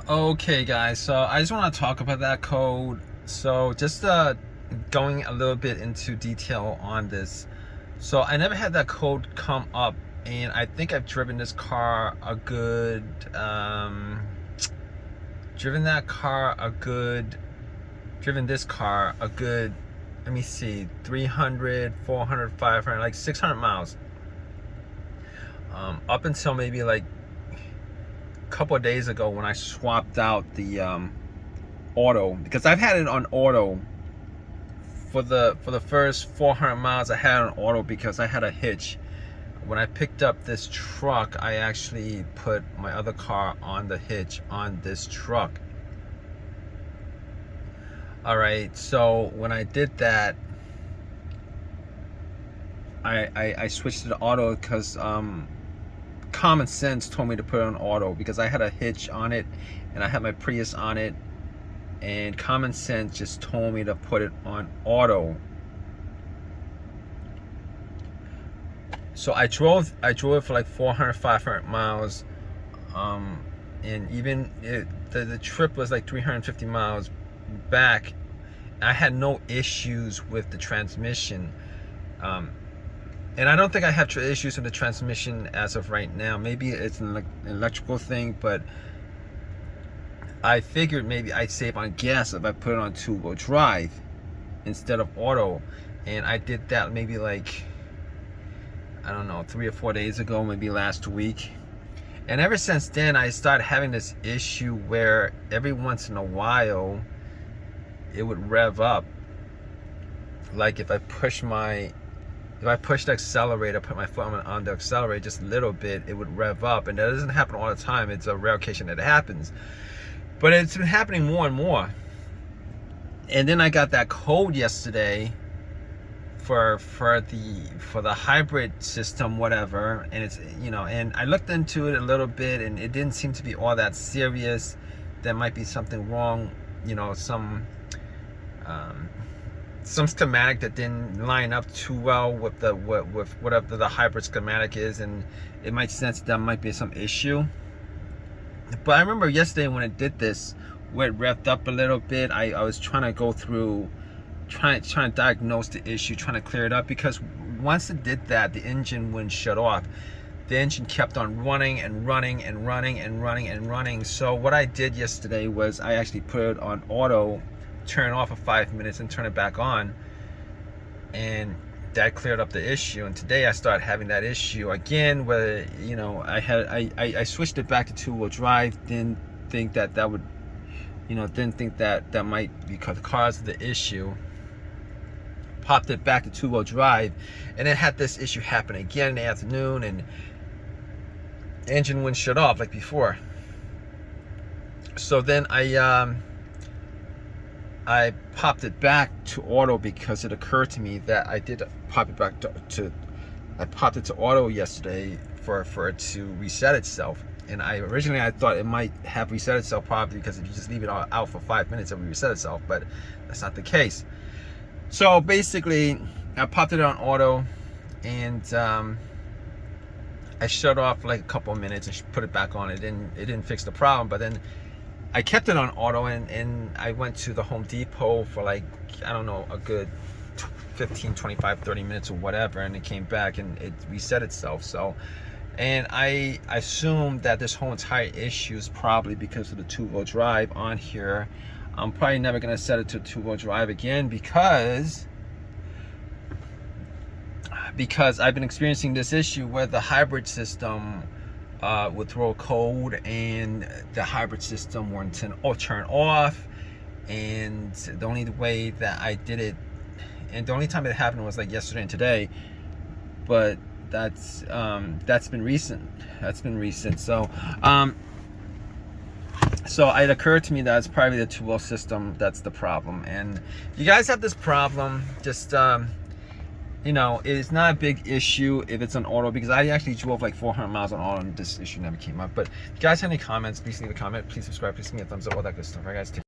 Okay guys, so I just want to talk about that code. So just going a little bit into detail on this. So I never had that code come up, and I think I've driven this car a good driven this car a good, let me see, 300, 400, 500, like 600 miles, up until maybe like couple of days ago when I swapped out the auto, because I've had it on auto for the first 400 miles. I had it on auto because I had a hitch. When I picked up this truck, I actually put my other car on the hitch on this truck. All right, so when I did that, I switched to the auto because common sense told me to put it on auto, because I had a hitch on it and I had my Prius on it, and common sense just told me to put it on auto. So I drove it for like 400, 500 miles, and even the trip was like 350 miles back. I had no issues with the transmission. And I don't think I have issues with the transmission as of right now. Maybe it's an electrical thing, but I figured maybe I'd save on gas if I put it on two-wheel drive instead of auto. And I did that maybe like, I don't know, 3 or 4 days ago, maybe last week. And ever since then, I started having this issue where every once in a while, it would rev up. Like if I push the accelerator, put my foot on the accelerator just a little bit, it would rev up. And that doesn't happen all the time. It's a rare occasion that it happens. But it's been happening more and more. And then I got that code yesterday for the hybrid system, whatever. And it's, you know, and I looked into it a little bit, and it didn't seem to be all that serious. There might be something wrong, you know, some schematic that didn't line up too well with whatever the hybrid schematic is, and it might sense that might be some issue. But I remember yesterday when it did this, where it revved up a little bit, I was trying to go through, trying to diagnose the issue, trying to clear it up, because once it did that, the engine wouldn't shut off. The engine kept on running and running and running and running and running. So what I did yesterday was I actually put it on auto, turn it off for 5 minutes and turn it back on, and that cleared up the issue. And today I started having that issue again, where, you know, I switched it back to two-wheel drive. Didn't think that would, you know, didn't think that might be the cause of the issue. Popped it back to two-wheel drive, and it had this issue happen again in the afternoon, and the engine wouldn't shut off like before. So then I popped it back to auto, because it occurred to me that I did pop it back I popped it to auto yesterday for it to reset itself. And originally I thought it might have reset itself, probably because if you just leave it out for 5 minutes, it will reset itself, but that's not the case. So basically, I popped it on auto, and I shut off for like a couple of minutes and put it back on. It didn't fix the problem, but then I kept it on auto, and I went to the Home Depot for like, I don't know, a good 15, 25, 30 minutes or whatever, and it came back and it reset itself. So, and I assume that this whole entire issue is probably because of the two-wheel drive on here. I'm probably never going to set it to two-wheel drive again, because I've been experiencing this issue where the hybrid system would throw a code, and the hybrid system wouldn't turn off. And the only way that I did it, and the only time it happened was like yesterday and today, but that's been recent. So it occurred to me that it's probably the two-wheel system that's the problem. And if you guys have this problem, just you know, it's not a big issue if it's on auto, because I actually drove like 400 miles on auto and this issue never came up. But if you guys have any comments, please leave a comment, please subscribe, please give me a thumbs up, all that good stuff. All right, guys, take care.